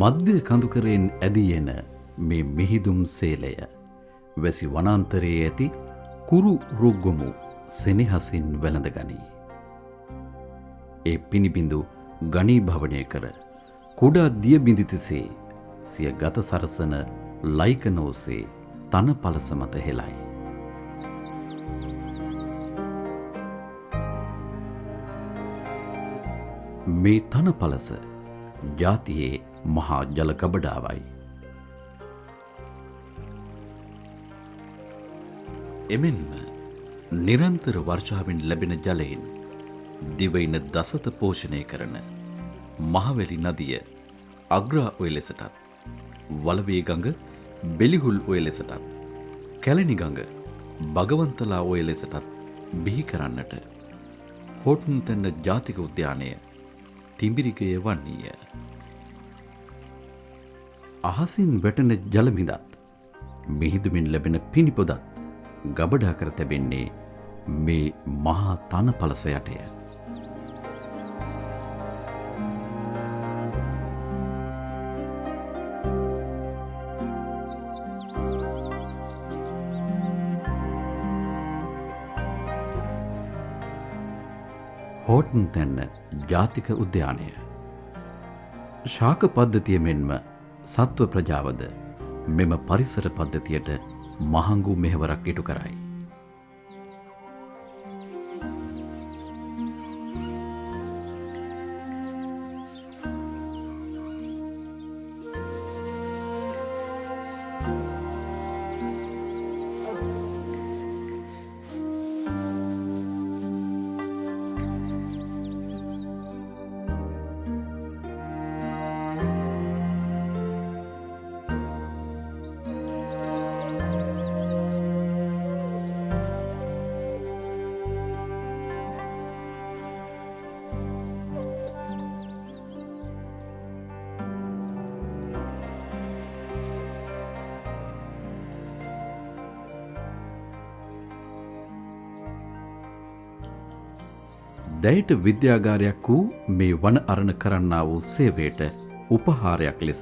මධ්‍ය කඳුකරයෙන් ඇදී එන මේ මිහිදුම් සේලය වැසි වනාන්තරයේ ඇති කුරු රුග්ගොමු සෙනෙහසින් වැළඳගනී. ඒ පිනිබිඳු ගණීභවනය කර කුඩා දිය බිඳිතිසේ සිය ගත සරසන ලයිකන ඔස්සේ තන පලස මත හෙලයි. මේ තන පලස ජාතියේ මහා ජල ගබඩාවයි. එමෙන්ම නිරන්තර වර්ෂාවෙන් ලැබෙන ජලයෙන් දිවයින දසත පෝෂණය කරන මහවැලි නදිය අග්‍රා ඔය ලෙසටත්, වලවේ ගඟ බෙලිහුල් ඔය ලෙසටත්, කැලණි ගඟ භගවන්තලා ඔය ලෙසටත් බිහි කරන්නට හෝටන්තැන්න ජාතික උද්‍යානය තිඹිරිගය වන්නේය. අහසින් වැටෙන ජලමිදත් මිහිදුමින් ලැබෙන පිණිපොදත් ගබඩා කර තැබෙන්නේ මේ මහා තන පලස යටය. හෝටන්තැන්න ජාතික උද්‍යානය ශාක පද්ධතිය මෙන්ම සත්ව ප්‍රජාවද මෙම පරිසර පද්ධතියට මහඟු මෙහෙවරක් ඉටු කරයි. දැයට විද්‍යාගාරයක් වූ මේ වන අරණ කරන්නා වූ සේවයට උපහාරයක් ලෙස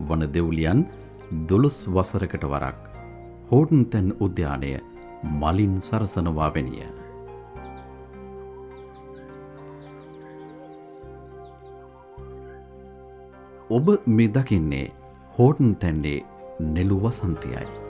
වන දෙව්ලියන් 12 වසරකට වරක් හෝටන්තැන් උද්‍යානය මලින් සරසනවා වැනිය. ඔබ මේ දකින්නේ හෝටන්තැන්නේ නෙළු වසන්තයයි.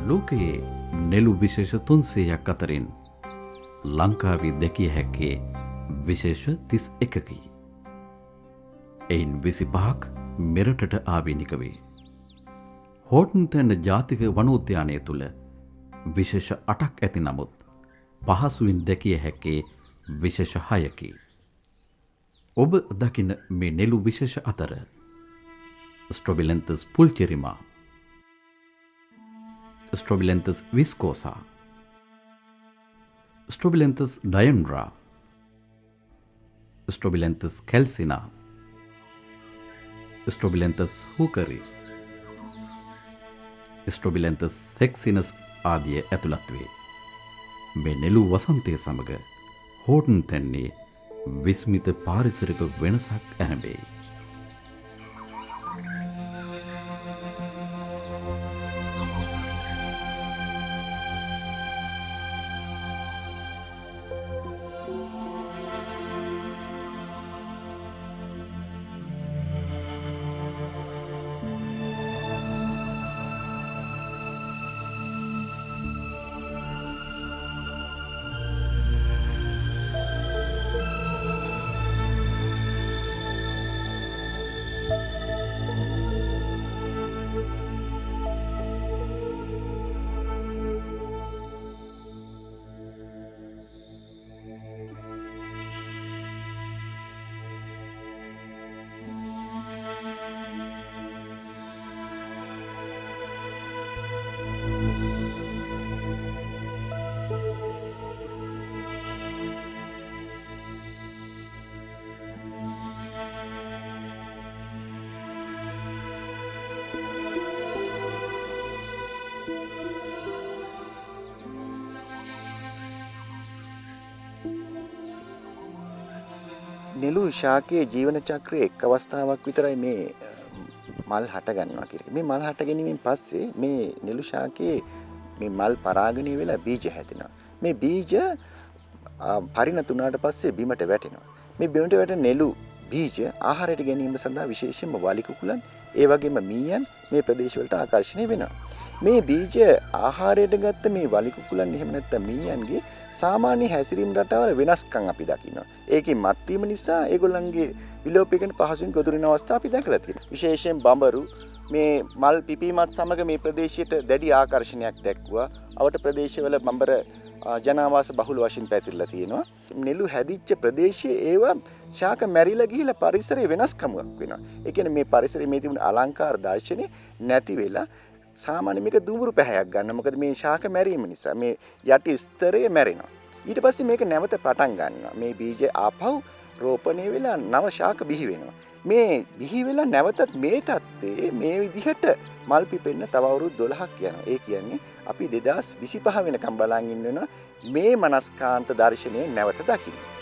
ලෝකයේ නෙළු විශේෂ 300ක් අතරින් ලංකාවේ දැකිය හැක්කේ විශේෂ 31කි. එයින් 25ක් මෙරටට ආවේනික වේ. හෝටන්තැන්න ජාතික වනෝද්‍යානය තුළ විශේෂ 8ක් ඇති නමුත් පහසුවෙන් දැකිය හැක්කේ විශේෂ 6කි. ඔබ දකින මේ නෙළු විශේෂ අතර ස්ට්‍රොබිලෙන්තස් පුල්චෙරිමා, ස්ට්‍රොබිලෙන්තස් විස්කෝසා, ස්ට්‍රොබිලෙන්තස් ඩයන්ඩ්‍රා, ස්ට්‍රොබිලෙන්තස් කැල්සිනා, ස්ට්‍රොබිලෙන්තස් හූකරි, ස්ට්‍රොබිලෙන්තස් සෙක්සිනස් ආදිය ඇතුළත් වේ. මේ නෙළු වසන්තය සමග හෝටන්තැන්නේ විස්මිත පාරිසරික වෙනසක් ඇරඹේ. නෙළු ශාකයේ ජීවන චක්‍රයේ එක් අවස්ථාවක් විතරයි මේ මල් හට ගන්නවා කියන්නේ. මේ මල් හට ගැනීමෙන් පස්සේ මේ නෙළු ශාකයේ මේ මල් පරාගණය වෙලා බීජ හැදෙනවා. මේ බීජ පරිණත වුණාට පස්සේ බිමට වැටෙනවා. මේ බිමට වැටෙන නෙළු බීජ ආහාරයට ගැනීම සඳහා විශේෂයෙන්ම වලි කුකුලන් ඒ වගේම මීයන් මේ ප්‍රදේශවලට ආකර්ෂණය වෙනවා. මේ බීජ ආහාරයට ගත්ත මේ වලි කුකුලන් එහෙම නැත්නම් මීයන්ගේ සාමාන්‍ය හැසිරීම් රටාවල වෙනස්කම් අපි දකිනවා. ඒකේ මත්වීම නිසා ඒගොල්ලන්ගේ විලෝපයකට පහසුවෙන් ගොදුරින අවස්ථා අපි දැකලා තියෙනවා. විශේෂයෙන් බඹරු මේ මල් පිපීමත් සමග මේ ප්‍රදේශයට දැඩි ආකර්ෂණයක් දැක්වුවා. අවට ප්‍රදේශවල බඹර ජනාවාස බහුල වශයෙන් පැතිරලා තියෙනවා. නෙළු හැදිච්ච ප්‍රදේශයේ ඒවා ශාක මැරිලා ගිහිලා පරිසරයේ වෙනස්කමක් වෙනවා. ඒ කියන්නේ මේ පරිසරයේ මේ තිබුණ අලංකාර දර්ශනේ නැති වෙලා සාමාන්‍ය මේක දුඹුරු පැහැයක් ගන්න. මොකද මේ ශාක මැරීම නිසා මේ යටි ස්තරය මැරෙනවා. ඊට පස්සේ මේක නැවත පටන් ගන්නවා. මේ බීජ ආපහු රෝපණය වෙලා නව ශාක බිහි වෙනවා. මේ බිහි වෙලා නැවතත් මේ තත්ත්වයේ මේ විදිහට මල් පිපෙන්න තව අවුරුදු 12ක් යනවා. ඒ කියන්නේ අපි 2025 වෙනකම් බලන් ඉන්න වෙනවා මේ මනස්කාන්ත දර්ශනය නැවත දකින්න.